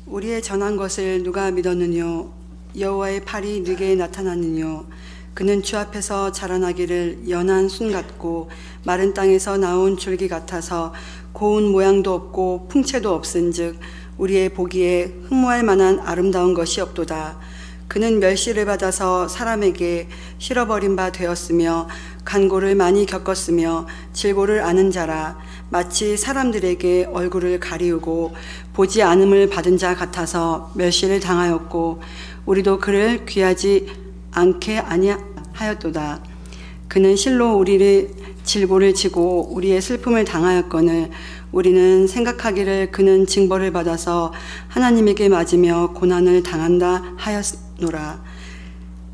우리의 전한 것을 누가 믿었느뇨? 여호와의 팔이 네게 나타났느뇨? 그는 주 앞에서 자라나기를 연한 순 같고 마른 땅에서 나온 줄기 같아서 고운 모양도 없고 풍채도 없은즉 우리의 보기에 흠모할 만한 아름다운 것이 없도다. 그는 멸시를 받아서 사람에게 실어버린 바 되었으며 간고를 많이 겪었으며 질고를 아는 자라. 마치 사람들에게 얼굴을 가리우고 보지 않음을 받은 자 같아서 멸시를 당하였고 우리도 그를 귀하지 않게 아니하였도다. 그는 실로 우리를 질고를 지고 우리의 슬픔을 당하였거늘 우리는 생각하기를 그는 징벌을 받아서 하나님에게 맞으며 고난을 당한다 하였노라.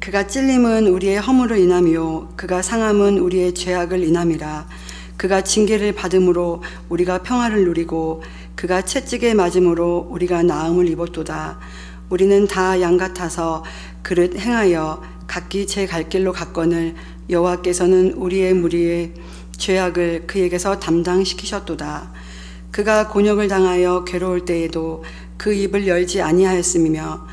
그가 찔림은 우리의 허물을 인함이요 그가 상함은 우리의 죄악을 인함이라. 그가 징계를 받음으로 우리가 평화를 누리고 그가 채찍에 맞음으로 우리가 나음을 입었도다. 우리는 다 양 같아서 그릇 행하여 각기 제 갈 길로 갔거늘 여호와께서는 우리의 무리의 죄악을 그에게서 담당시키셨도다. 그가 곤욕을 당하여 괴로울 때에도 그 입을 열지 아니하였으며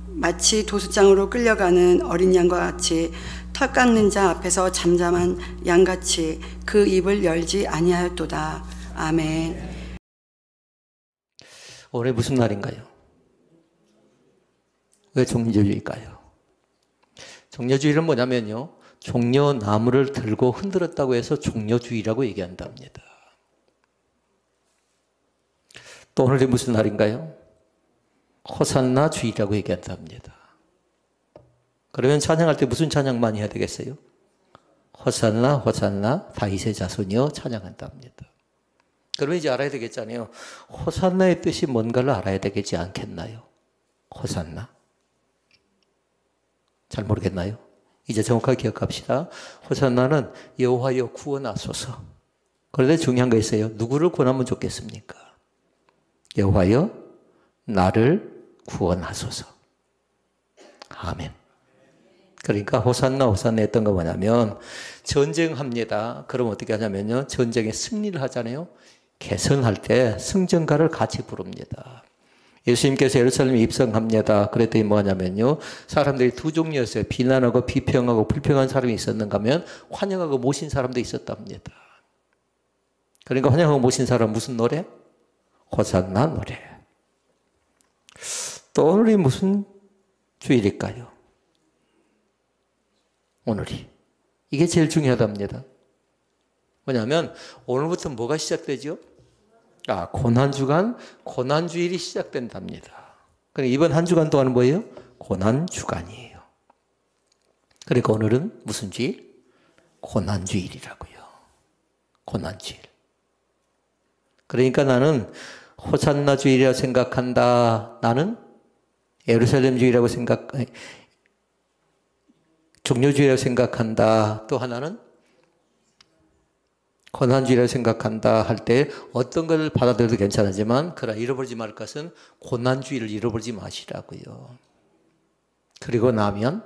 마치 도수장으로 끌려가는 어린 양과 같이 털 깎는 자 앞에서 잠잠한 양같이 그 입을 열지 아니하였도다. 아멘. 오늘 무슨 날인가요? 왜 종려주일까요? 종려주일은 뭐냐면요, 종려나무를 들고 흔들었다고 해서 종려주일이라고 얘기한답니다. 또 오늘이 무슨 날인가요? 호산나 주일이라고 얘기한답니다. 그러면 찬양할 때 무슨 찬양 많이 해야 되겠어요? 호산나 호산나 다윗의 자손이여 찬양한답니다. 그러면 이제 알아야 되겠잖아요. 호산나의 뜻이 뭔가를 알아야 되겠지 않겠나요? 호산나? 잘 모르겠나요? 이제 정확하게 기억합시다. 호산나는 여호와여 구원하소서. 그런데 중요한 거 있어요. 누구를 구원하면 좋겠습니까? 여호와여 나를 구원하소서. 아멘. 그러니까 호산나 호산나 했던 거 뭐냐면 전쟁합니다. 그럼 어떻게 하냐면요, 전쟁에 승리를 하잖아요. 개선할 때 승전가를 같이 부릅니다. 예수님께서 예루살렘에 입성합니다. 그랬더니 뭐냐면요, 사람들이 두 종류였어요. 비난하고 비평하고 불평한 사람이 있었는가 하면 환영하고 모신 사람도 있었답니다. 그러니까 환영하고 모신 사람 무슨 노래? 호산나 노래. 또 오늘이 무슨 주일일까요? 오늘이. 이게 제일 중요하답니다. 뭐냐면 오늘부터 뭐가 시작되죠? 고난주간, 고난주일이 시작된답니다. 그러니까 이번 한 주간 동안은 뭐예요? 고난주간이에요. 그러니까 오늘은 무슨 주일? 고난주일이라고요. 고난주일. 그러니까 나는 호산나 주일이라고 생각한다. 나는 예루살렘 주일이라고 종려주일이라고 생각한다. 또 하나는 고난주일이라고 생각한다 할 때 어떤 걸 받아들여도 괜찮지만 그러나 잃어버리지 말 것은 고난주일을 잃어버리지 마시라고요. 그리고 나면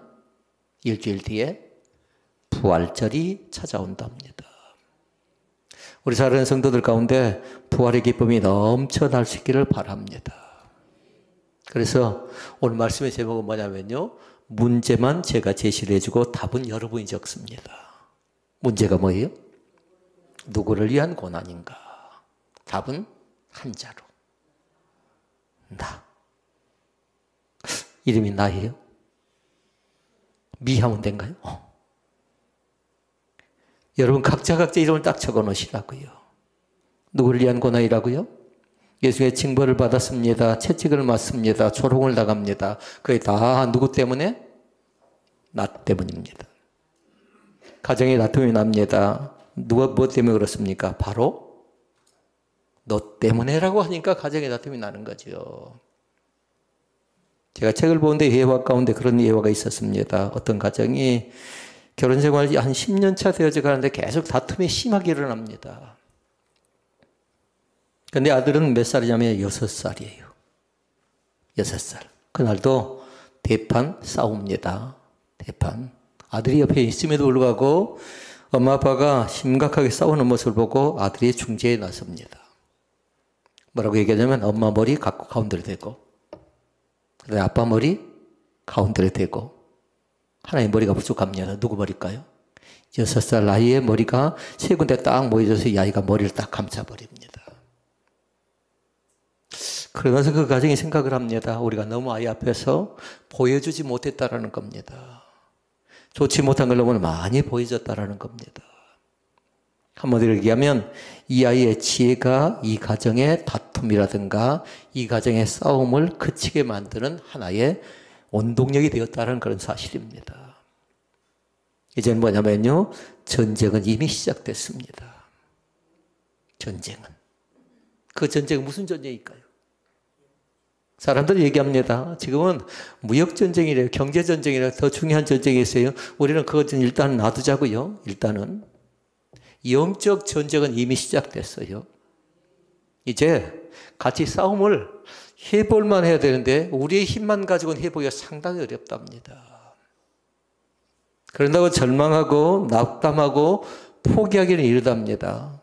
일주일 뒤에 부활절이 찾아온답니다. 우리 사랑하는 성도들 가운데 부활의 기쁨이 넘쳐날 수 있기를 바랍니다. 그래서 오늘 말씀의 제목은 뭐냐면요, 문제만 제가 제시를 해주고 답은 여러분이 적습니다. 문제가 뭐예요? 누구를 위한 고난인가? 답은 한 자로. 나. 이름이 나예요? 미하면 된가요? 여러분 각자 이름을 딱 적어 놓으시라고요. 누구를 위한 고난이라고요? 예수의 징벌을 받았습니다. 채찍을 맞습니다. 조롱을 당합니다. 그게 다 누구 때문에? 나 때문입니다. 가정에 다툼이 납니다. 누가 뭐 때문에 그렇습니까? 바로 너 때문에라고 하니까 가정에 다툼이 나는 거죠. 제가 책을 보는데 예화 가운데 그런 예화가 있었습니다. 어떤 가정이 결혼 생활이 한 10년 차 되어져 가는데 계속 다툼이 심하게 일어납니다. 근데 아들은 몇 살이냐면 6살이에요. 6살. 그날도 대판 싸웁니다. 대판. 아들이 옆에 있음에도 불구하고 엄마 아빠가 심각하게 싸우는 모습을 보고 아들이 중재에 나섭니다. 뭐라고 얘기하냐면 엄마 머리 갖고 가운데로 대고 그다음에 아빠 머리 가운데로 대고 하나의 머리가 부족합니다. 누구 머리일까요? 6살 나이에 머리가 세 군데 딱 모여져서 이 아이가 머리를 딱 감싸버립니다. 그러면서 그 가정이 생각을 합니다. 우리가 너무 아이 앞에서 보여주지 못했다라는 겁니다. 좋지 못한 걸 너무 많이 보여줬다라는 겁니다. 한마디로 얘기하면 이 아이의 지혜가 이 가정의 다툼이라든가 이 가정의 싸움을 그치게 만드는 하나의 원동력이 되었다는 그런 사실입니다. 이제는 뭐냐면요, 전쟁은 이미 시작됐습니다. 전쟁은. 그 전쟁은 무슨 전쟁일까요? 사람들이 얘기합니다. 지금은 무역전쟁이래요. 경제전쟁이래요. 더 중요한 전쟁이 있어요. 우리는 그것은 일단 놔두자고요. 일단은. 영적 전쟁은 이미 시작됐어요. 이제 같이 싸움을 해볼만 해야 되는데 우리의 힘만 가지고는 해보기가 상당히 어렵답니다. 그런다고 절망하고 낙담하고 포기하기는 이르답니다.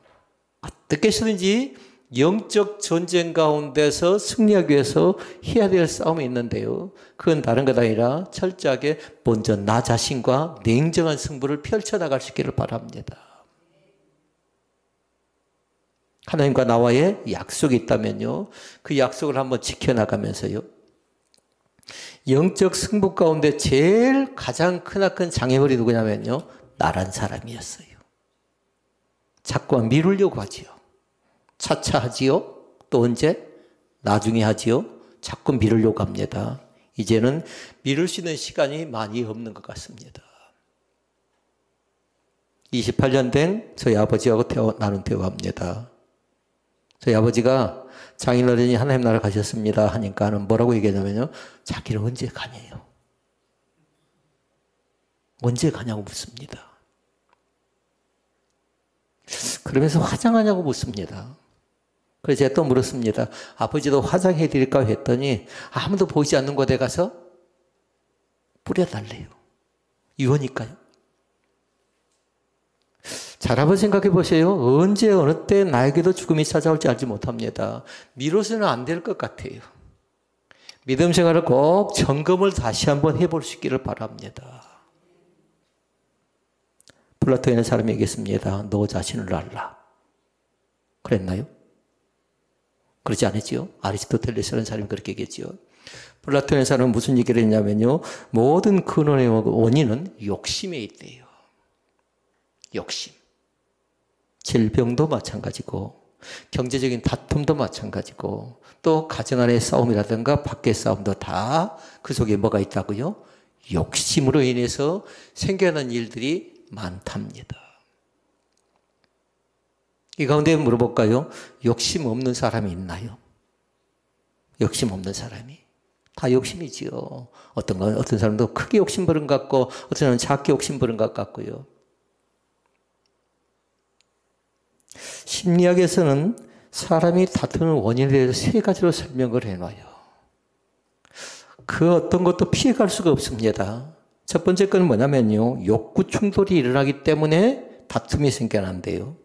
어떻게 해서든지 영적 전쟁 가운데서 승리하기 위해서 해야 될 싸움이 있는데요. 그건 다른 것 아니라 철저하게 먼저 나 자신과 냉정한 승부를 펼쳐나갈 수 있기를 바랍니다. 하나님과 나와의 약속이 있다면요, 그 약속을 한번 지켜나가면서요, 영적 승부 가운데 제일 가장 크나큰 장애물이 누구냐면요, 나란 사람이었어요. 자꾸만 미루려고 하지요. 차차 하지요. 또 언제? 나중에 하지요. 자꾸 미루려고 합니다. 이제는 미룰 수 있는 시간이 많이 없는 것 같습니다. 28년 된 저희 아버지하고 나눈 대화합니다. 저희 아버지가 장인어른이 하나님 나라 가셨습니다 하니까는 뭐라고 얘기하냐면요, 자기는 언제 가냐요. 언제 가냐고 묻습니다. 그러면서 화장하냐고 묻습니다. 그래서 제가 또 물었습니다. 아버지도 화장해 드릴까 했더니 아무도 보이지 않는 곳에 가서 뿌려달래요. 유언일까요? 잘 한번 생각해 보세요. 언제 어느 때 나에게도 죽음이 찾아올지 알지 못합니다. 미뤄서는 안 될 것 같아요. 믿음 생활을 꼭 점검을 다시 한번 해볼 수 있기를 바랍니다. 플라톤의 사람이 얘기했습니다. 너 자신을 알라. 그랬나요? 그러지 않았지요? 아리스토텔레스라는 사람이 그렇게 얘기했지요. 플라톤의 사람은 무슨 얘기를 했냐면요, 모든 근원의 원인은 욕심에 있대요. 욕심. 질병도 마찬가지고 경제적인 다툼도 마찬가지고 또 가정 안의 싸움이라든가 밖의 싸움도 다 그 속에 뭐가 있다고요? 욕심으로 인해서 생겨난 일들이 많답니다. 이 가운데 물어볼까요? 욕심 없는 사람이 있나요? 욕심 없는 사람이. 다 욕심이지요. 어떤 사람도 크게 욕심 부른 것 같고 어떤 사람은 작게 욕심 부른 것 같고요. 심리학에서는 사람이 다투는 원인에 대해서 세 가지로 설명을 해놔요. 그 어떤 것도 피해갈 수가 없습니다. 첫 번째 건 뭐냐면요, 욕구 충돌이 일어나기 때문에 다툼이 생겨난대요.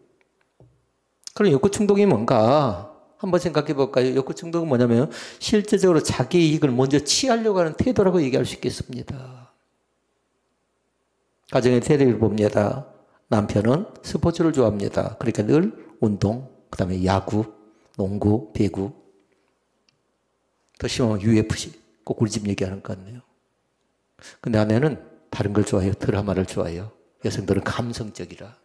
그럼 욕구 충동이 뭔가 한번 생각해 볼까요? 욕구 충동은 뭐냐면 실제적으로 자기 이익을 먼저 취하려고 하는 태도라고 얘기할 수 있겠습니다. 가정의 테레비를 봅니다. 남편은 스포츠를 좋아합니다. 그러니까 늘 운동, 그 다음에 야구, 농구, 배구, 더 심하면 UFC, 꼭 우리 집 얘기하는 것 같네요. 근데 아내는 다른 걸 좋아해요. 드라마를 좋아해요. 여성들은 감성적이라.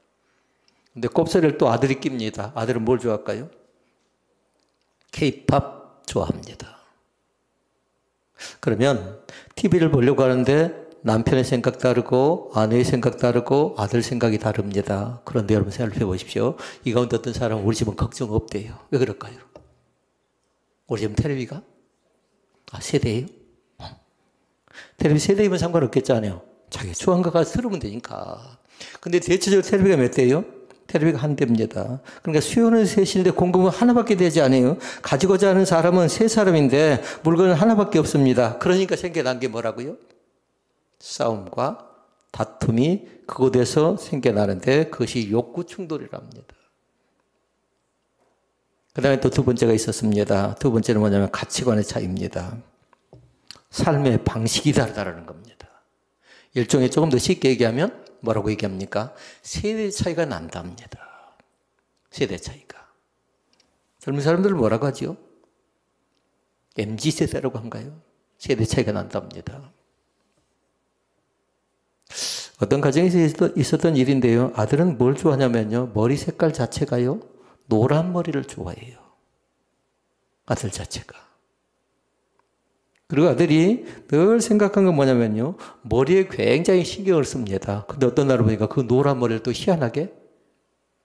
근데 꼽사리를 또 아들이 낍니다. 아들은 뭘 좋아할까요? K-팝 좋아합니다. 그러면 TV를 보려고 하는데 남편의 생각 다르고 아내의 생각 다르고 아들 생각이 다릅니다. 그런데 여러분 생각해 보십시오. 이 가운데 어떤 사람은 우리 집은 걱정 없대요. 왜 그럴까요? 우리 집은 테레비가? 세대예요? 테레비 세대이면 상관없겠잖아요. 자기 좋아하는 거 가서 들으면 되니까. 근데 대체적으로 테레비가 몇 대예요? 테레비가 한 대입니다. 그러니까 수요는 셋인데 공급은 하나밖에 되지 않아요. 가지고자 하는 사람은 세 사람인데 물건은 하나밖에 없습니다. 그러니까 생겨난 게 뭐라고요? 싸움과 다툼이 그곳에서 생겨나는데 그것이 욕구 충돌이랍니다. 그 다음에 또 두 번째가 있었습니다. 두 번째는 뭐냐면 가치관의 차이입니다. 삶의 방식이 다르다는 겁니다. 일종의 조금 더 쉽게 얘기하면 뭐라고 얘기합니까? 세대 차이가 난답니다. 세대 차이가. 젊은 사람들은 뭐라고 하죠? MZ세대라고 한가요? 세대 차이가 난답니다. 어떤 가정에서 있었던 일인데요. 아들은 뭘 좋아하냐면요. 머리 색깔 자체가요. 노란 머리를 좋아해요. 아들 자체가. 그리고 아들이 늘 생각한 건 뭐냐면요. 머리에 굉장히 신경을 씁니다. 근데 어떤 날 보니까 그 노란 머리를 또 희한하게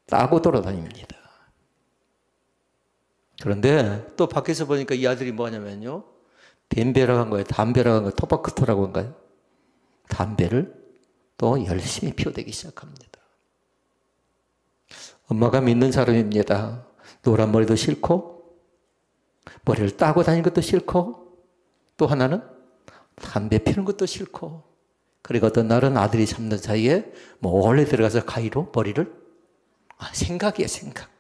따고 돌아다닙니다. 그런데 또 밖에서 보니까 이 아들이 뭐냐면요. 담배라고 한 거예요. 담배라고 한 거예요. 토바크토라고 한가요? 담배를 또 열심히 피워대기 시작합니다. 엄마가 믿는 사람입니다. 노란 머리도 싫고 머리를 따고 다니는 것도 싫고 또 하나는 담배 피우는 것도 싫고 그리고 어떤 날은 아들이 잡는 사이에 몰래 들어가서 가위로 머리를 생각이에요. 생각.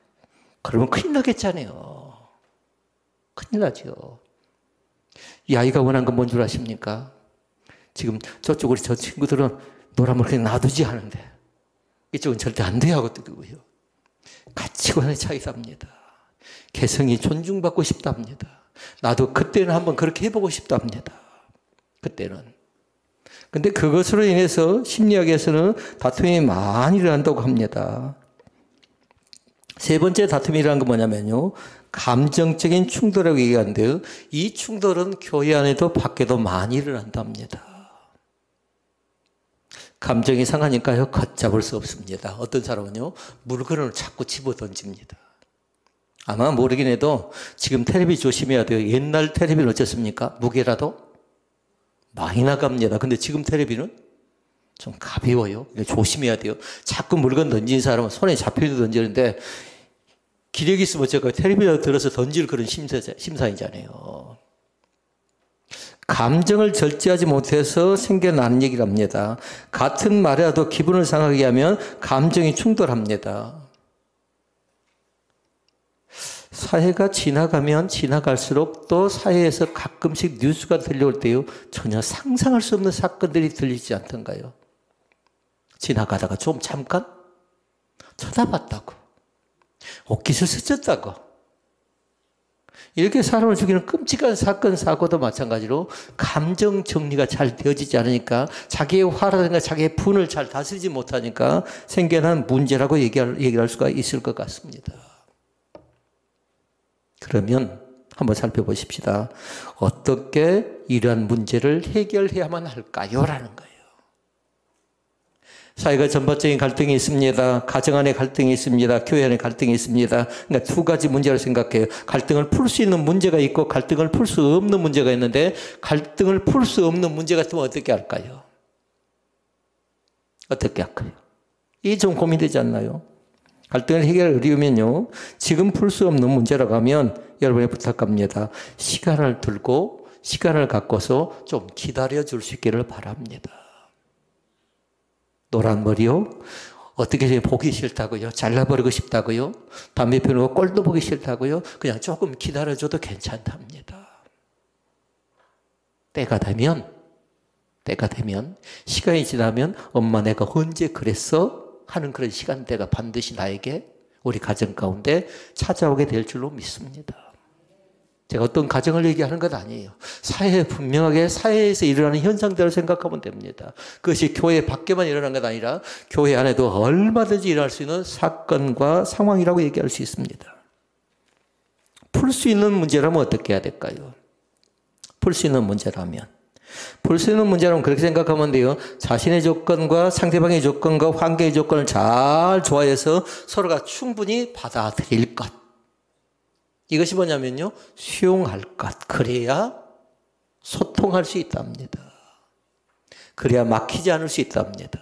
그러면 큰일 나겠잖아요. 큰일 나죠. 이 아이가 원한 건 뭔 줄 아십니까? 지금 저쪽 우리 저 친구들은 노란 머리 그냥 놔두지 않은데 이쪽은 절대 안 돼요 하고 뜨고요. 가치관의 차이답니다. 개성이 존중받고 싶답니다. 나도 그때는 한번 그렇게 해보고 싶답니다. 그때는. 근데 그것으로 인해서 심리학에서는 다툼이 많이 일어난다고 합니다. 세 번째 다툼이라는 건 뭐냐면요. 감정적인 충돌이라고 얘기하는데요. 이 충돌은 교회 안에도 밖에도 많이 일어난답니다. 감정이 상하니까요. 걷잡을 수 없습니다. 어떤 사람은요. 물건을 자꾸 집어 던집니다. 아마 모르긴 해도 지금 텔레비 조심해야 돼요. 옛날 텔레비는 어쨌습니까? 무게라도 많이 나갑니다. 근데 지금 텔레비는 좀 가벼워요. 조심해야 돼요. 자꾸 물건 던지는 사람은 손에 잡혀도 던지는데 기력이 있으면 어쩔까요? 텔레비를 들어서 던질 그런 심사이잖아요. 감정을 절제하지 못해서 생겨나는 얘기를 합니다. 같은 말이라도 기분을 상하게 하면 감정이 충돌합니다. 사회가 지나가면 지나갈수록 또 사회에서 가끔씩 뉴스가 들려올 때요. 전혀 상상할 수 없는 사건들이 들리지 않던가요? 지나가다가 좀 잠깐 쳐다봤다고. 옷깃을 스쳤다고. 이렇게 사람을 죽이는 끔찍한 사건, 사고도 마찬가지로 감정 정리가 잘 되어지지 않으니까 자기의 화라든가 자기의 분을 잘 다스리지 못하니까 생겨난 문제라고 얘기할 수가 있을 것 같습니다. 그러면 한번 살펴보십시다. 어떻게 이러한 문제를 해결해야만 할까요? 라는 거예요. 사회가 전반적인 갈등이 있습니다. 가정 안에 갈등이 있습니다. 교회 안에 갈등이 있습니다. 그러니까 두 가지 문제를 생각해요. 갈등을 풀 수 있는 문제가 있고 갈등을 풀 수 없는 문제가 있는데 갈등을 풀 수 없는 문제 같으면 어떻게 할까요? 어떻게 할까요? 이게 좀 고민되지 않나요? 갈등을 해결하려면요. 지금 풀 수 없는 문제라고 하면 여러분이 부탁합니다. 시간을 들고 시간을 갖고서 좀 기다려줄 수 있기를 바랍니다. 노란 머리요? 어떻게 보기 싫다고요? 잘라버리고 싶다고요? 담배 피우는 거 꼴도 보기 싫다고요? 그냥 조금 기다려줘도 괜찮답니다. 때가 되면 시간이 지나면 엄마 내가 언제 그랬어? 하는 그런 시간대가 반드시 나에게 우리 가정 가운데 찾아오게 될 줄로 믿습니다. 제가 어떤 가정을 얘기하는 것 아니에요. 분명하게 사회에서 일어나는 현상들을 생각하면 됩니다. 그것이 교회 밖에만 일어나는 것 아니라 교회 안에도 얼마든지 일어날 수 있는 사건과 상황이라고 얘기할 수 있습니다. 풀 수 있는 문제라면 어떻게 해야 될까요? 풀 수 있는 문제라면 그렇게 생각하면 돼요. 자신의 조건과 상대방의 조건과 관계의 조건을 잘 조화해서 서로가 충분히 받아들일 것. 이것이 뭐냐면요. 수용할 것. 그래야 소통할 수 있답니다. 그래야 막히지 않을 수 있답니다.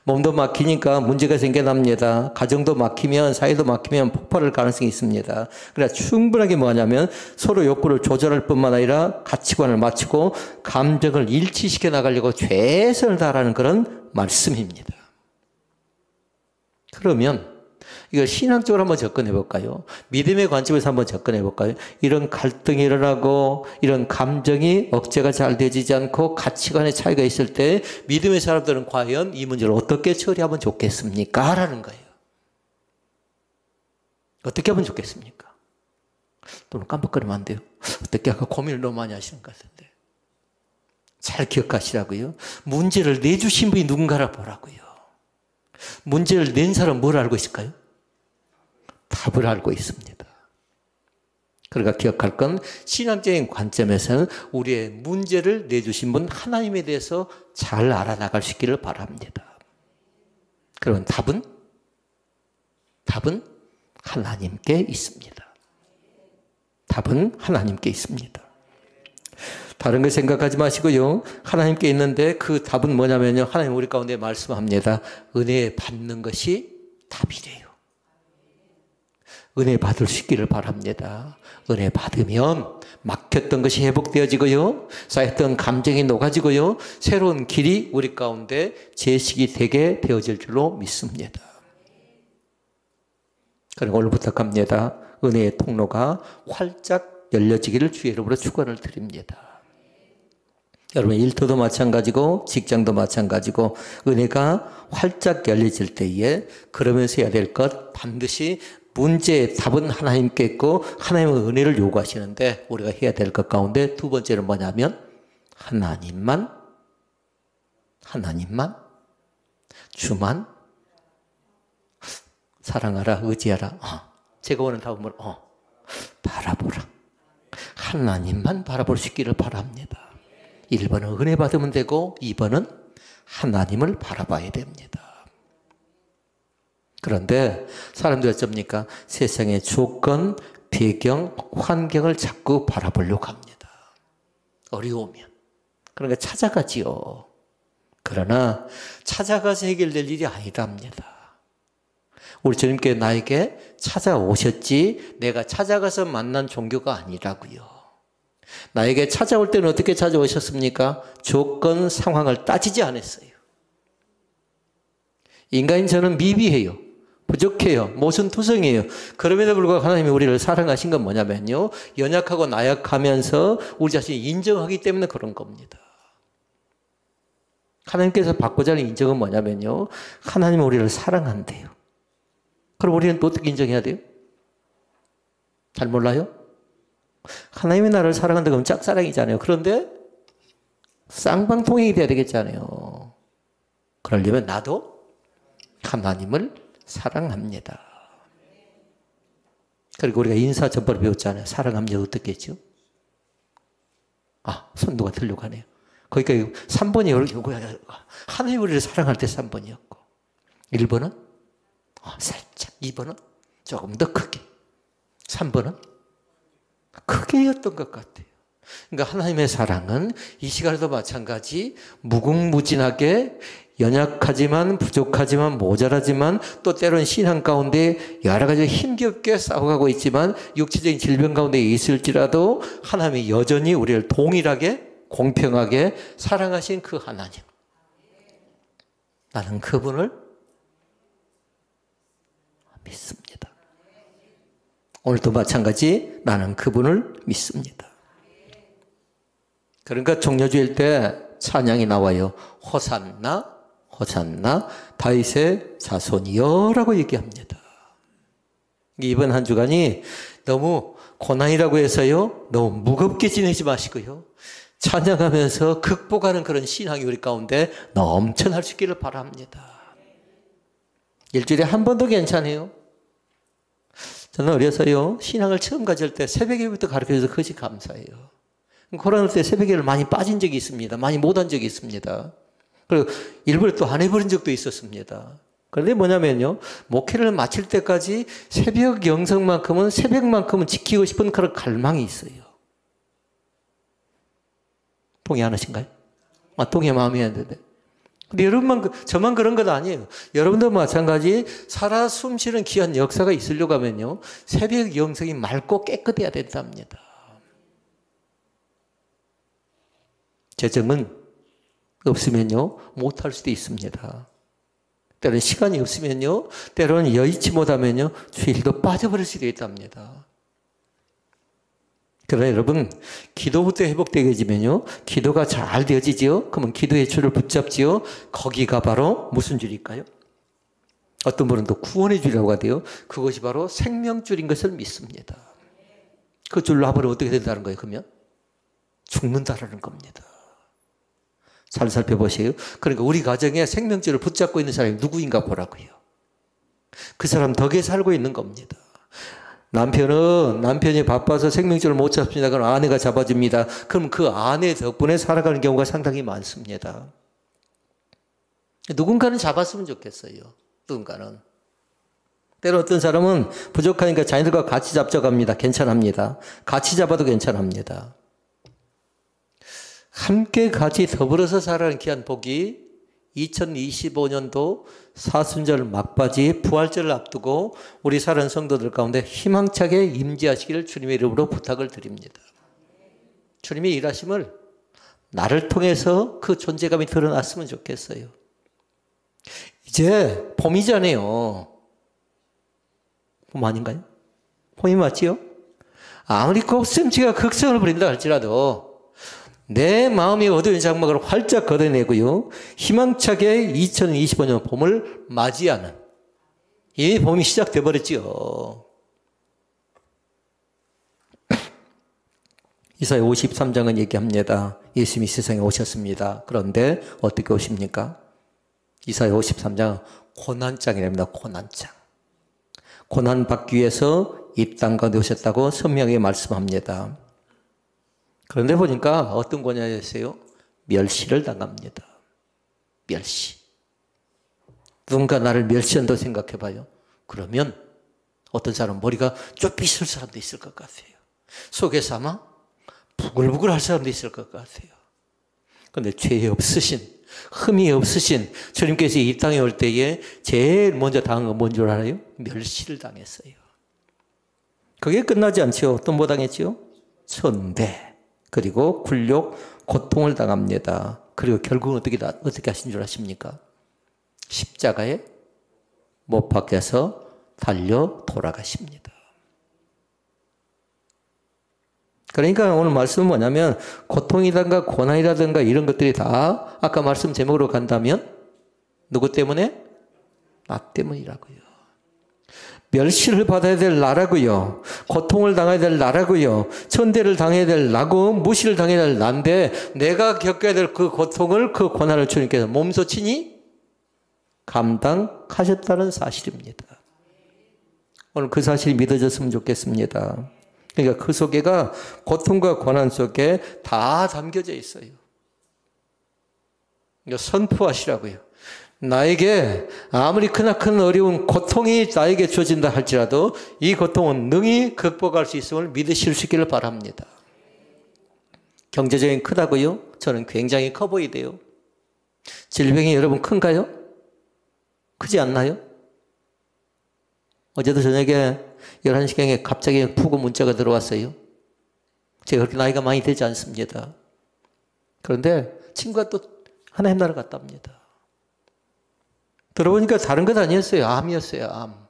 몸도 막히니까 문제가 생겨납니다. 가정도 막히면 사회도 막히면 폭발할 가능성이 있습니다. 그래서 충분하게 뭐냐면 서로 욕구를 조절할 뿐만 아니라 가치관을 맞추고 감정을 일치시켜 나가려고 최선을 다하라는 그런 말씀입니다. 그러면 이걸 신앙적으로 한번 접근해 볼까요? 믿음의 관점에서 한번 접근해 볼까요? 이런 갈등이 일어나고 이런 감정이 억제가 잘 되지 않고 가치관의 차이가 있을 때 믿음의 사람들은 과연 이 문제를 어떻게 처리하면 좋겠습니까? 라는 거예요. 어떻게 하면 좋겠습니까? 또는 깜빡거리면 안 돼요. 어떻게 아까 고민을 너무 많이 하시는 것 같은데. 잘 기억하시라고요. 문제를 내주신 분이 누군가를 보라고요. 문제를 낸 사람은 뭘 알고 있을까요? 답을 알고 있습니다. 그러니까 기억할 건 신앙적인 관점에서는 우리의 문제를 내주신 분 하나님에 대해서 잘 알아나갈 수 있기를 바랍니다. 그러면 답은 하나님께 있습니다. 답은 하나님께 있습니다. 다른 거 생각하지 마시고요. 하나님께 있는데 그 답은 뭐냐면요. 하나님 우리 가운데 말씀합니다. 은혜 받는 것이 답이래요. 은혜 받을 수 있기를 바랍니다. 은혜 받으면 막혔던 것이 회복되어지고요. 쌓였던 감정이 녹아지고요. 새로운 길이 우리 가운데 제식이 되게 되어질 줄로 믿습니다. 그리고 오늘 부탁합니다. 은혜의 통로가 활짝 열려지기를 주의 이름으로 축원을 드립니다. 여러분 일터도 마찬가지고 직장도 마찬가지고 은혜가 활짝 열려질 때에 그러면서 해야 될 것 반드시 문제의 답은 하나님께 있고 하나님은 은혜를 요구하시는데 우리가 해야 될 것 가운데 두 번째는 뭐냐면 하나님만 주만 사랑하라 의지하라. 제가 원하는 답은 바라보라. 하나님만 바라볼 수 있기를 바랍니다. 1번은 은혜 받으면 되고 2번은 하나님을 바라봐야 됩니다. 그런데 사람들이 어쩝니까? 세상의 조건, 배경, 환경을 자꾸 바라보려고 합니다. 어려우면. 그러니까 찾아가지요. 그러나 찾아가서 해결될 일이 아니랍니다. 우리 주님께 나에게 찾아오셨지 내가 찾아가서 만난 종교가 아니라고요. 나에게 찾아올 때는 어떻게 찾아오셨습니까? 조건, 상황을 따지지 않았어요. 인간인 저는 미비해요. 부족해요. 모순투성이에요. 그럼에도 불구하고 하나님이 우리를 사랑하신 건 뭐냐면요. 연약하고 나약하면서 우리 자신이 인정하기 때문에 그런 겁니다. 하나님께서 받고자 하는 인정은 뭐냐면요. 하나님은 우리를 사랑한대요. 그럼 우리는 또 어떻게 인정해야 돼요? 잘 몰라요? 하나님이 나를 사랑한다 그러면 짝사랑이잖아요. 그런데 쌍방통행이 돼야 되겠잖아요. 그러려면 나도 하나님을 사랑합니다. 그리고 우리가 인사전법을 배웠잖아요. 사랑하면 어떻게 했죠? 손 누가 들려고 하네요. 거기까지 3번이 하나님 우리를 사랑할 때 3번이었고 1번은 살짝 2번은 조금 더 크게 3번은 크게였던 것 같아요. 그러니까 하나님의 사랑은 이 시간에도 마찬가지 무궁무진하게 연약하지만 부족하지만 모자라지만 또 때로는 신앙 가운데 여러 가지 힘겹게 싸워가고 있지만 육체적인 질병 가운데 있을지라도 하나님이 여전히 우리를 동일하게 공평하게 사랑하신 그 하나님. 나는 그분을 믿습니다. 오늘도 마찬가지 나는 그분을 믿습니다. 그러니까 종려주일 때 찬양이 나와요. 호산나 호산나 다윗의 자손이여 라고 얘기합니다. 이번 한 주간이 너무 고난이라고 해서요. 너무 무겁게 지내지 마시고요. 찬양하면서 극복하는 그런 신앙이 우리 가운데 넘쳐날 수 있기를 바랍니다. 일주일에 한 번도 괜찮아요. 저는 어려서요. 신앙을 처음 가질 때 새벽 예배부터 가르쳐줘서 그것이 감사해요. 코로나 때 새벽 예배를 많이 빠진 적이 있습니다. 많이 못한 적이 있습니다. 그리고 일부러 또 안 해버린 적도 있었습니다. 그런데 뭐냐면요. 목회를 마칠 때까지 새벽 영성만큼은 새벽만큼은 지키고 싶은 그런 갈망이 있어요. 동의 안 하신가요? 동의 마음이 안 되는데. 근데 여러분만, 저만 그런 건 아니에요. 여러분도 마찬가지 살아 숨쉬는 귀한 역사가 있으려고 하면요. 새벽 영성이 맑고 깨끗해야 된답니다. 재정은 없으면요. 못할 수도 있습니다. 때로는 시간이 없으면요, 때로는 여의치 못하면요, 주일도 빠져버릴 수도 있답니다. 그러나 여러분, 기도부터 회복되어지면요, 기도가 잘 되어지지요? 그러면 기도의 줄을 붙잡지요? 거기가 바로 무슨 줄일까요? 어떤 분은 또 구원의 줄이라고 하대요. 그것이 바로 생명줄인 것을 믿습니다. 그 줄로 하버리면 어떻게 된다는 거예요, 그러면? 죽는다라는 겁니다. 잘 살펴보세요. 그러니까 우리 가정에 생명줄을 붙잡고 있는 사람이 누구인가 보라고요. 그 사람 덕에 살고 있는 겁니다. 남편이 바빠서 생명줄을 못 잡습니다. 그럼 아내가 잡아줍니다. 그럼 그 아내 덕분에 살아가는 경우가 상당히 많습니다. 누군가는 잡았으면 좋겠어요. 누군가는. 때로 어떤 사람은 부족하니까 자녀들과 같이 잡져갑니다. 괜찮합니다. 같이 잡아도 괜찮합니다. 함께 같이 더불어서 살아가는 귀한 복이 2025년도 사순절 막바지 부활절을 앞두고 우리 살아가는 성도들 가운데 희망차게 임재하시기를 주님의 이름으로 부탁을 드립니다. 주님의 일하심을 나를 통해서 그 존재감이 드러났으면 좋겠어요. 이제 봄이잖아요. 봄 아닌가요? 봄이 맞지요? 아무리 꽃샘추위가 극성을 부린다 할지라도 내 마음이 어두운 장막을 활짝 걷어내고요, 희망차게 2025년 봄을 맞이하는, 이미 봄이 시작돼 버렸지요. 이사야 53장은 얘기합니다. 예수님이 세상에 오셨습니다. 그런데 어떻게 오십니까? 이사야 53장 고난장이랍니다. 고난장. 고난받기 위해서 이 땅 가운데 오셨다고 선명하게 말씀합니다. 그런데 보니까 어떤 고난이었어요? 멸시를 당합니다. 멸시. 누군가 나를 멸시한다고 생각해 봐요. 그러면 어떤 사람은 머리가 좁히실 사람도 있을 것 같아요. 속에서 아마 부글부글 할 사람도 있을 것 같아요. 그런데 죄 없으신, 흠이 없으신 주님께서 이 땅에 올 때에 제일 먼저 당한 건 뭔 줄 알아요? 멸시를 당했어요. 그게 끝나지 않죠. 또 뭐 당했죠? 천대. 그리고 굴욕, 고통을 당합니다. 그리고 결국은 어떻게 하신 줄 아십니까? 십자가에 못 박혀서 달려 돌아가십니다. 그러니까 오늘 말씀은 뭐냐면 고통이라든가 고난이라든가 이런 것들이 다 아까 말씀 제목으로 간다면 누구 때문에? 나 때문이라고요. 멸시를 받아야 될 나라고요. 고통을 당해야 될 나라고요. 천대를 당해야 될 나고 무시를 당해야 될 난데 내가 겪어야 될 그 고통을, 그 고난을 주님께서 몸소 친히 감당하셨다는 사실입니다. 오늘 그 사실이 믿어졌으면 좋겠습니다. 그러니까 그 속에가 고통과 고난 속에 다 담겨져 있어요. 선포하시라고요. 나에게 아무리 크나큰 어려운 고통이 나에게 주어진다 할지라도 이 고통은 능히 극복할 수 있음을 믿으실 수 있기를 바랍니다. 경제적인 크다고요? 저는 굉장히 커 보이대요. 질병이 여러분 큰가요? 크지 않나요? 어제도 저녁에 11시경에 갑자기 푸고 문자가 들어왔어요. 제가 그렇게 나이가 많이 되지 않습니다. 그런데 친구가 또 하나님 나라 갔답니다. 들어보니까 다른 것 아니었어요. 암이었어요. 암.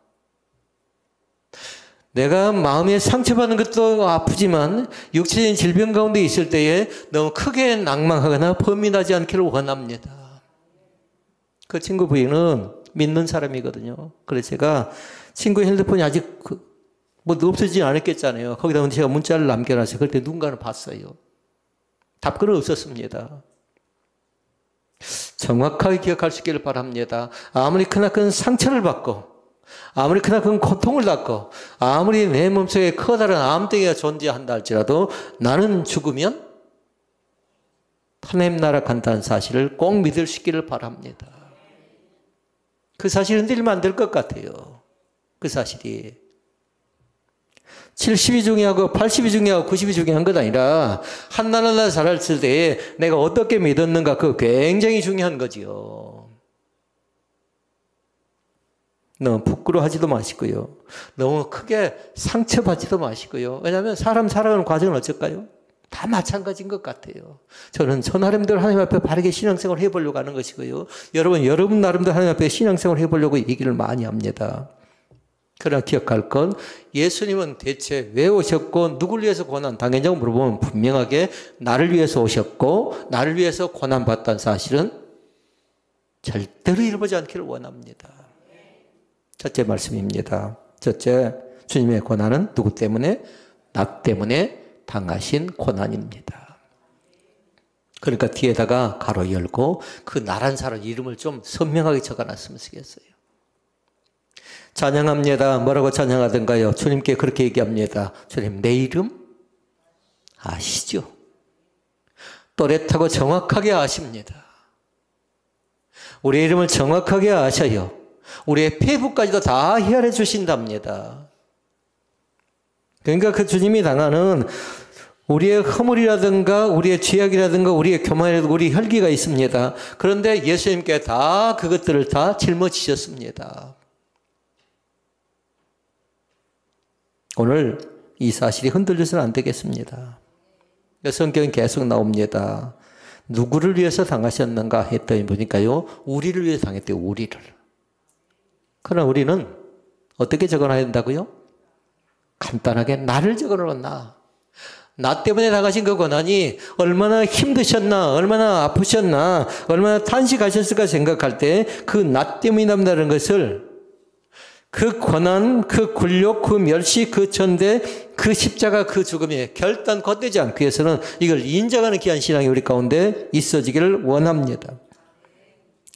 내가 마음에 상처받는 것도 아프지만 육체적인 질병 가운데 있을 때에 너무 크게 낭망하거나 범민하지 않기를 원합니다. 그 친구 부인은 믿는 사람이거든요. 그래서 제가 친구 핸드폰이 아직 뭐 없어지지 않았겠잖아요. 거기다 제가 문자를 남겨놨어요. 그때 누군가는 봤어요. 답글은 없었습니다. 정확하게 기억할 수 있기를 바랍니다. 아무리 크나큰 상처를 받고 아무리 크나큰 고통을 받고 아무리 내 몸속에 커다란 암덩이가 존재한다 할지라도 나는 죽으면 하나님 나라 간다는 사실을 꼭 믿을 수 있기를 바랍니다. 그 사실 흔들리면 안 될 것 같아요. 그 사실이 70이 중요하고 80이 중요하고 90이 중요한 것 아니라 한나라나 살았을 때에 내가 어떻게 믿었는가 그거 굉장히 중요한 거지요. 너무 부끄러워하지도 마시고요. 너무 크게 상처받지도 마시고요. 왜냐하면 사람 살아가는 과정은 어쩔까요? 다 마찬가지인 것 같아요. 저는 저 나름대로 하나님 앞에 바르게 신앙생활을 해보려고 하는 것이고요. 여러분 나름대로 하나님 앞에 신앙생활을 해보려고 얘기를 많이 합니다. 그러나 기억할 건 예수님은 대체 왜 오셨고 누구를 위해서 고난 당했냐고 물어보면 분명하게 나를 위해서 오셨고 나를 위해서 고난받던 사실은 절대로 잃어보지 않기를 원합니다. 첫째 말씀입니다. 첫째, 주님의 고난은 누구 때문에? 나 때문에 당하신 고난입니다. 그러니까 뒤에다가 가로 열고 그 나란 사람 이름을 좀 선명하게 적어놨으면 쓰겠어요. 찬양합니다. 뭐라고 찬양하던가요? 주님께 그렇게 얘기합니다. 주님, 내 이름 아시죠? 또렷하고 정확하게 아십니다. 우리의 이름을 정확하게 아셔요. 우리의 폐부까지도 다 헤아려 주신답니다. 그러니까 그 주님이 당하는 우리의 허물이라든가 우리의 죄악이라든가 우리의 교만이라든가 우리의 혈기가 있습니다. 그런데 예수님께 다 그것들을 다 짊어지셨습니다. 오늘 이 사실이 흔들려서는 안 되겠습니다. 성경에 계속 나옵니다. 누구를 위해서 당하셨는가 했더니 보니까요. 우리를 위해서 당했대요. 우리를. 그러나 우리는 어떻게 적어놔야 된다고요? 간단하게 나를 적어놓았나. 나 때문에 당하신 그 고난이 얼마나 힘드셨나, 얼마나 아프셨나, 얼마나 탄식하셨을까 생각할 때 그 나 때문에 남다는 것을 그 고난, 그 굴욕, 그 멸시, 그 천대, 그 십자가, 그 죽음에 결단 걷되지 않기 위해서는 이걸 인정하는 귀한 신앙이 우리 가운데 있어지기를 원합니다.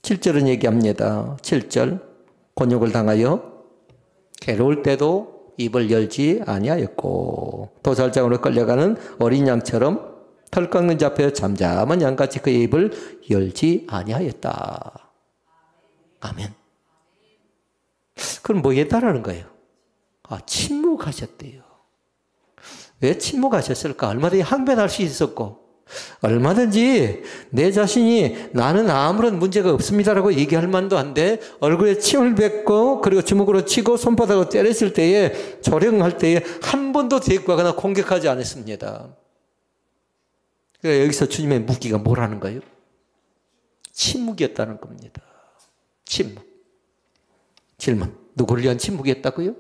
7절은 얘기합니다. 7절 곤욕을 당하여 괴로울 때도 입을 열지 아니하였고 도살장으로 끌려가는 어린 양처럼 털 깎는 자 앞에 잠잠한 양같이 그의 입을 열지 아니하였다. 아멘. 그럼 뭐에 따르는 거예요? 침묵하셨대요. 왜 침묵하셨을까? 얼마든지 항변할 수 있었고 얼마든지 내 자신이 나는 아무런 문제가 없습니다라고 얘기할 만도 한데 얼굴에 침을 뱉고 그리고 주먹으로 치고 손바닥으로 때렸을 때에 조령할 때에 한 번도 대꾸하거나 공격하지 않았습니다. 그러니까 여기서 주님의 무기가 뭐라는 거예요? 침묵이었다는 겁니다. 침묵. 질문. 누구를 위한 침묵이었다고요?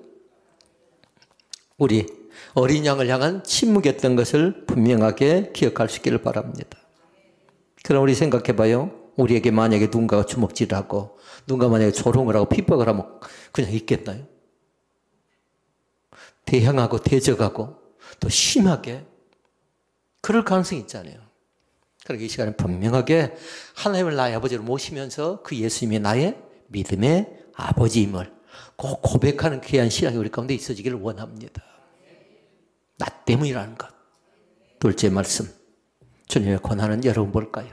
우리 어린 양을 향한 침묵이었던 것을 분명하게 기억할 수 있기를 바랍니다. 그럼 우리 생각해 봐요. 우리에게 만약에 누군가가 주먹질을 하고 누군가 만약에 조롱을 하고 핍박을 하면 그냥 있겠나요? 대항하고 대적하고 또 심하게 그럴 가능성이 있잖아요. 그러니까 이 시간에 분명하게 하나님을 나의 아버지로 모시면서 그 예수님이 나의 믿음의 아버지임을 꼭 고백하는 귀한 신앙이 우리 가운데 있어지기를 원합니다. 나 때문이라는 것. 둘째 말씀. 주님의 고난은 여러분 뭘까요?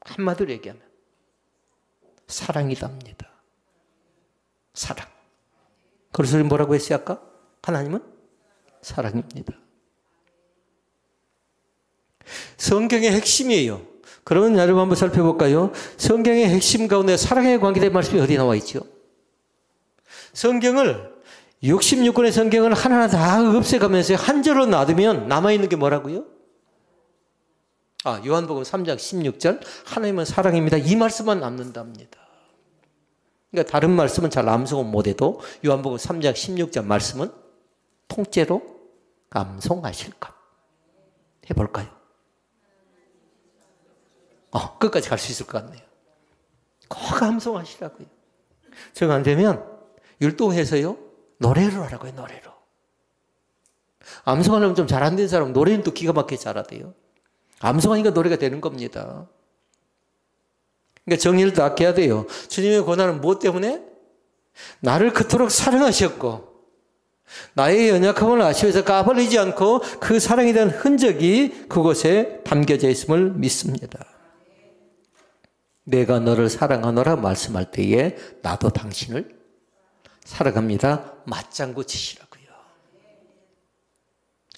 한마디로 얘기하면 사랑이답니다. 사랑. 그래서 우리 뭐라고 했어요 아까? 하나님은 사랑입니다. 성경의 핵심이에요. 그러면 여러분 한번 살펴볼까요? 성경의 핵심 가운데 사랑에 관계된 말씀이 어디 나와 있죠? 성경을 66권의 성경을 하나하나 다 없애가면서 한 절로 놔두면 남아있는 게 뭐라고요? 요한복음 3장 16절 하나님은 사랑입니다. 이 말씀만 남는답니다. 그러니까 다른 말씀은 잘 암송은 못해도 요한복음 3장 16절 말씀은 통째로 암송하실까? 해볼까요? 끝까지 갈 수 있을 것 같네요. 꼭 암송하시라고요. 정 안 되면 율동해서요. 노래로 하라고요. 노래로. 암송하려면 좀 잘 안 된 사람 노래는 또 기가 막히게 잘하대요. 암송하니까 노래가 되는 겁니다. 그러니까 정의를 딱 해야 돼요. 주님의 고난은 무엇 때문에? 나를 그토록 사랑하셨고 나의 연약함을 아시면서 까발리지 않고 그 사랑에 대한 흔적이 그곳에 담겨져 있음을 믿습니다. 내가 너를 사랑하노라 말씀할 때에 나도 당신을 사랑합니다. 맞장구 치시라고요.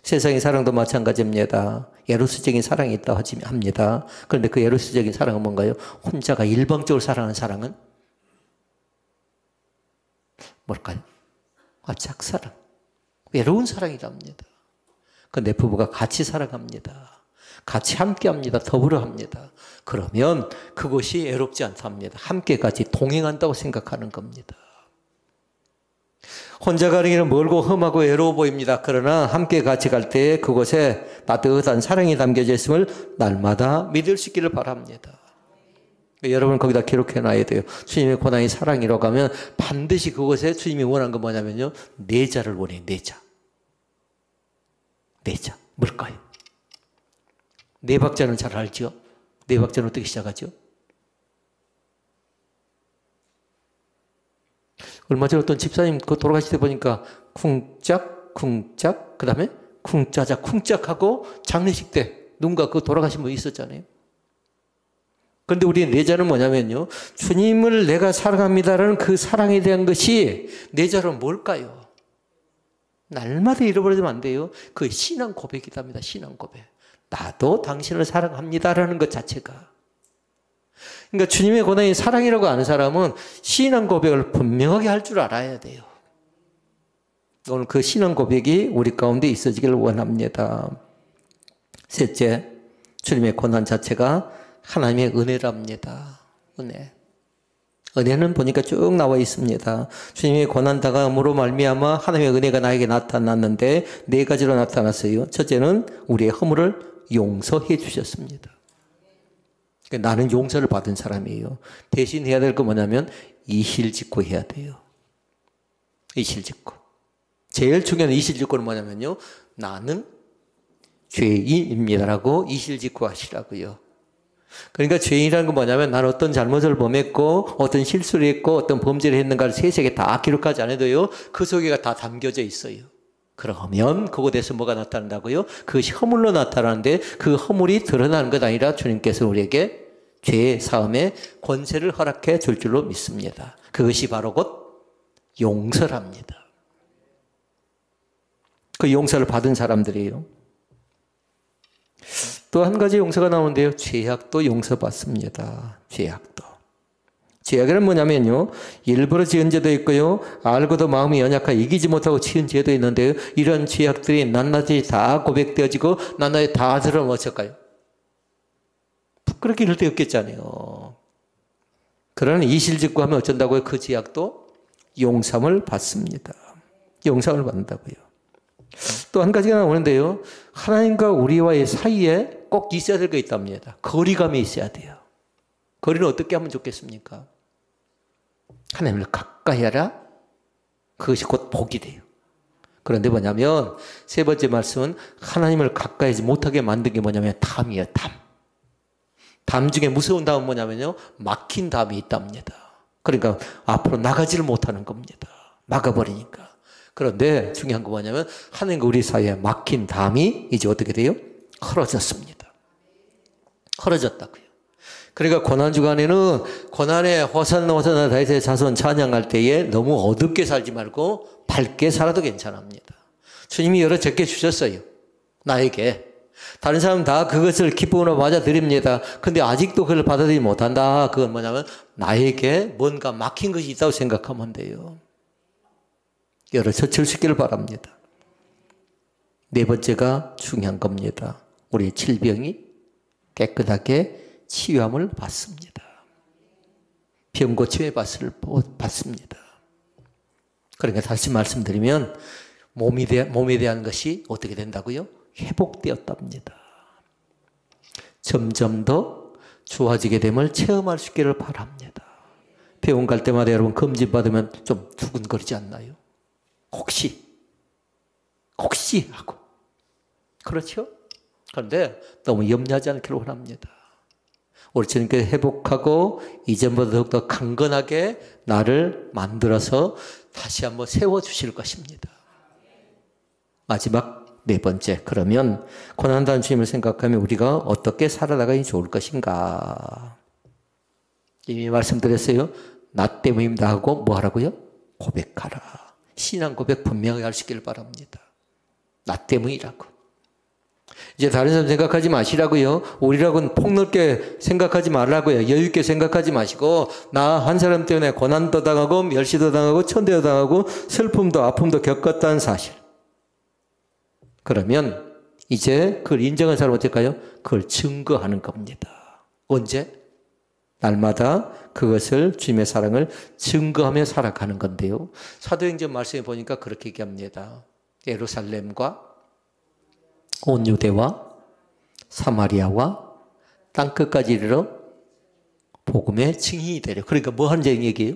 세상의 사랑도 마찬가지입니다. 에로스적인 사랑이 있다고 합니다. 그런데 그 에로스적인 사랑은 뭔가요? 혼자가 일방적으로 사랑하는 사랑은 뭘까요? 짝사랑. 외로운 사랑이랍니다. 그런데 부부가 같이 사랑합니다. 같이 함께 합니다. 더불어 합니다. 그러면 그것이 외롭지 않답니다. 함께 같이 동행한다고 생각하는 겁니다. 혼자 가는 길은 멀고 험하고 외로워 보입니다. 그러나 함께 같이 갈 때 그곳에 따뜻한 사랑이 담겨져 있음을 날마다 믿을 수 있기를 바랍니다. 여러분 거기다 기록해 놔야 돼요. 주님의 고난이 사랑이라고 하면 반드시 그곳에 주님이 원하는 건 뭐냐면요. 네 자를 원해요. 네 자. 네 자. 뭘까요? 네 박자는 잘 알죠? 네 박자는 어떻게 시작하죠? 얼마 전에 어떤 집사님 그 돌아가실 때 보니까 쿵짝 쿵짝 그 다음에 쿵짜작 쿵짝하고 장례식 때 누군가 그 돌아가신 분 있었잖아요. 그런데 우리의 내자는 뭐냐면요. 주님을 내가 사랑합니다라는 그 사랑에 대한 것이 내자는 뭘까요? 날마다 잃어버리면 안 돼요. 그 신앙 고백이답니다. 신앙 고백. 나도 당신을 사랑합니다라는 것 자체가. 그러니까 주님의 고난이 사랑이라고 아는 사람은 신앙 고백을 분명하게 할 줄 알아야 돼요. 오늘 그 신앙 고백이 우리 가운데 있어지기를 원합니다. 셋째, 주님의 고난 자체가 하나님의 은혜랍니다. 은혜. 은혜는 보니까 쭉 나와 있습니다. 주님의 고난 당함으로 말미암아 하나님의 은혜가 나에게 나타났는데 네 가지로 나타났어요. 첫째는 우리의 허물을 용서해 주셨습니다. 그러니까 나는 용서를 받은 사람이에요. 대신 해야 될 거 뭐냐면 이실직고 해야 돼요. 이실직고. 제일 중요한 이실직고는 뭐냐면요. 나는 죄인입니다라고 이실직고 하시라고요. 그러니까 죄인이라는 건 뭐냐면 나는 어떤 잘못을 범했고 어떤 실수를 했고 어떤 범죄를 했는가를 세세하게 다 기록하지 않아도요. 그 속에가 다 담겨져 있어요. 그러면 그곳에서 뭐가 나타난다고요? 그것이 허물로 나타나는데 그 허물이 드러나는 것 아니라 주님께서 우리에게 죄의 사함의 권세를 허락해 줄 줄로 믿습니다. 그것이 바로 곧 용서랍니다. 그 용서를 받은 사람들이에요. 또 한 가지 용서가 나오는데요. 죄악도 용서받습니다. 죄악도. 죄악은 뭐냐면요. 일부러 지은 죄도 있고요. 알고도 마음이 연약하고 이기지 못하고 지은 죄도 있는데요. 이런 죄악들이 낱낱이 다 고백되어지고 낱낱이 다 드러나면 어쩔까요? 부끄럽게 이럴 데 없겠잖아요. 그러나 이실직고 하면 어쩐다고요? 그 죄악도 용서를 받습니다. 용서를 받는다고요. 또 한 가지가 나오는데요. 하나님과 우리와의 사이에 꼭 있어야 될 게 있답니다. 거리감이 있어야 돼요. 거리는 어떻게 하면 좋겠습니까? 하나님을 가까이 하라. 그것이 곧 복이 돼요. 그런데 뭐냐면 세 번째 말씀은 하나님을 가까이 하지 못하게 만든 게 뭐냐면 담이에요. 담. 담 중에 무서운 담은 뭐냐면요. 막힌 담이 있답니다. 그러니까 앞으로 나가지를 못하는 겁니다. 막아버리니까. 그런데 중요한 거 뭐냐면 하나님과 우리 사이에 막힌 담이 이제 어떻게 돼요? 헐어졌습니다. 헐어졌다고요. 그러니까 고난주간에는 고난의 호산나 호산나 다윗의 자손 찬양할 때에 너무 어둡게 살지 말고 밝게 살아도 괜찮습니다. 주님이 여러 적게 주셨어요. 나에게. 다른 사람 다 그것을 기쁨으로 맞아들입니다. 근데 아직도 그걸 받아들이지 못한다. 그건 뭐냐면 나에게 뭔가 막힌 것이 있다고 생각하면 돼요. 여러 젖힐 수 있기를 바랍니다. 네 번째가 중요한 겁니다. 우리의 질병이 깨끗하게 치유함을 받습니다. 병고침의 밭을 받습니다. 그러니까 다시 말씀드리면 몸에 대한 것이 어떻게 된다고요? 회복되었답니다. 점점 더 좋아지게 됨을 체험할 수 있기를 바랍니다. 병원 갈 때마다 여러분 검진 받으면 좀 두근거리지 않나요? 혹시 하고. 그렇죠? 그런데 너무 염려하지 않기를 원합니다. 우리 주님께서 회복하고 이전보다 더욱더 강건하게 나를 만들어서 다시 한번 세워주실 것입니다. 마지막 네 번째. 그러면 고난당한 주님을 생각하면 우리가 어떻게 살아나가니 좋을 것인가. 이미 말씀드렸어요. 나 때문입니다 하고 뭐 하라고요? 고백하라. 신앙 고백 분명히 할 수 있기를 바랍니다. 나 때문이라고. 이제 다른 사람 생각하지 마시라고요. 우리라고는 폭넓게 생각하지 말라고요. 여유있게 생각하지 마시고 나 한 사람 때문에 고난도 당하고 멸시도 당하고 천대도 당하고 슬픔도 아픔도 겪었다는 사실. 그러면 이제 그걸 인정한 사람은 어떨까요? 그걸 증거하는 겁니다. 언제? 날마다 그것을 주님의 사랑을 증거하며 살아가는 건데요. 사도행전 말씀에 보니까 그렇게 얘기합니다. 예루살렘과 온 유대와 사마리아와 땅끝까지 이르러 복음의 증인이 되려. 그러니까 뭐 하는 얘기예요?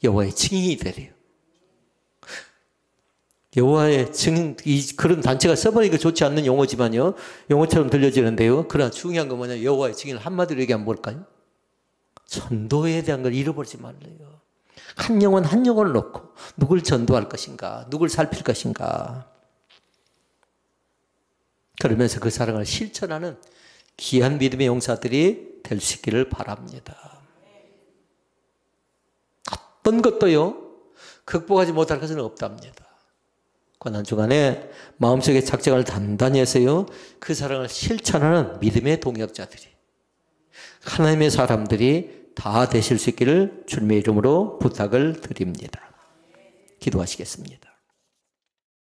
여호와의 증인이 되래요. 여호와의 증인, 그런 단체가 써버리기가 좋지 않는 용어지만요. 용어처럼 들려지는데요. 그러나 중요한 건 뭐냐? 여호와의 증인을 한마디로 얘기하면 뭘까요? 전도에 대한 걸 잃어버리지 말래요. 한 영혼 한 영혼을 놓고 누굴 전도할 것인가? 누굴 살필 것인가? 그러면서 그 사랑을 실천하는 귀한 믿음의 용사들이 될 수 있기를 바랍니다. 어떤 것도요, 극복하지 못할 것은 없답니다. 고난주간에 마음속에 작정을 단단히 해서요, 그 사랑을 실천하는 믿음의 동역자들이, 하나님의 사람들이 다 되실 수 있기를 주님의 이름으로 부탁을 드립니다. 기도하시겠습니다.